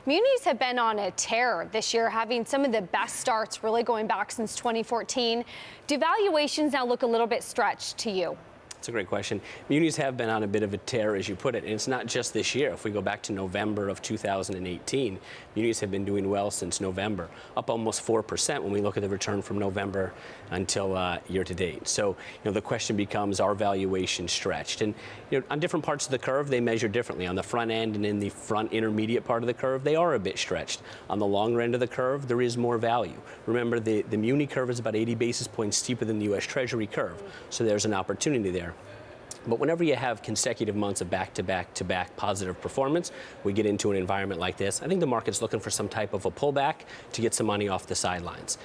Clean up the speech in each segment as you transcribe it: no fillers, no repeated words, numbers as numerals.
Munis have been on a tear this year, having some of the best starts really going back since 2014. Do valuations now look a little bit stretched to you? That's a great question. Munis have been on a bit of a tear, as you put it, and it's not just this year. If we go back to November of 2018, munis have been doing well since November, up almost 4% when we look at the return from November until year to date. So, the question becomes, are valuations stretched? And on different parts of the curve, they measure differently. On the front end and in the front intermediate part of the curve, they are a bit stretched. On the longer end of the curve, there is more value. Remember, the muni curve is about 80 basis points steeper than the U.S. Treasury curve, so there's an opportunity there. But whenever you have consecutive months of back-to-back positive performance, we get into an environment like this. I think the market's looking for some type of a pullback to get some money off the sidelines.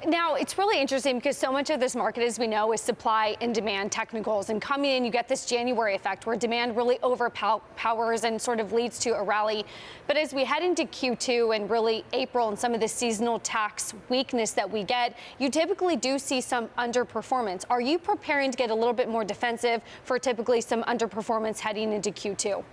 Now, it's really interesting because so much of this market, as we know, is supply and demand technicals. And coming in, you get this January effect where demand really overpowers and sort of leads to a rally. But as we head into Q2 and really April and some of the seasonal tax weakness that we get, you typically do see some underperformance. Are you preparing to get a little bit more defensive for typically some underperformance heading into Q2?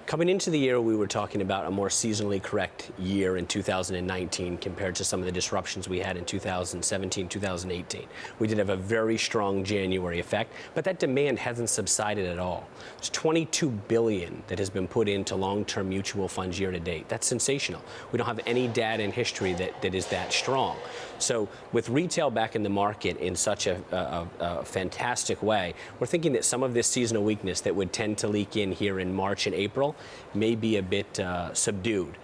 Coming into the year, we were talking about a more seasonally correct year in 2019 compared to some of the disruptions we had in 2017, 2018. We did have a very strong January effect, but that demand hasn't subsided at all. There's $22 billion that has been put into long-term mutual funds year to date. That's sensational. We don't have any data in history that is that strong. So with retail back in the market in such a fantastic way, we're thinking that some of this seasonal weakness that would tend to leak in here in March and April may be a bit subdued.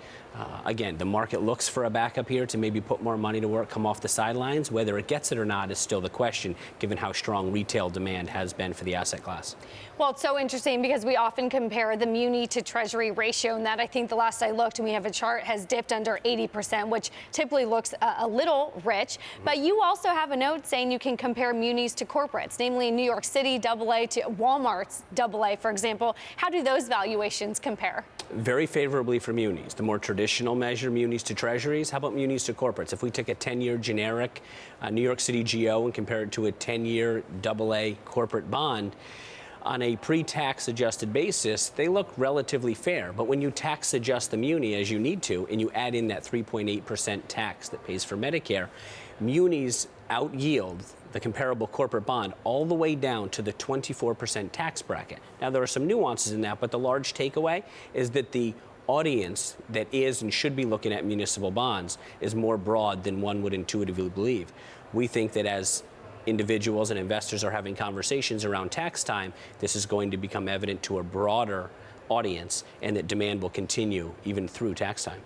Again, the market looks for a backup here to maybe put more money to work, come off the sidelines. Whether it gets it or not is still the question, given how strong retail demand has been for the asset class. Well, it's so interesting because we often compare the muni to treasury ratio, and that I think the last I looked, and we have a chart, has dipped under 80%, which typically looks a little rich. But you also have a note saying you can compare munis to corporates, namely New York City AA to Walmart's AA, for example. How do those valuations compare? Very favorably for munis. The more traditional measure, munis to treasuries. How about munis to corporates? If we take a 10-year generic New York City GO and compare it to a 10-year AA corporate bond, on a pre-tax adjusted basis, they look relatively fair. But when you tax adjust the muni as you need to, and you add in that 3.8% tax that pays for Medicare, munis out yield the comparable corporate bond all the way down to the 24% tax bracket. Now, there are some nuances in that, but the large takeaway is that the audience that is and should be looking at municipal bonds is more broad than one would intuitively believe. We think that as individuals and investors are having conversations around tax time, this is going to become evident to a broader audience, and that demand will continue even through tax time.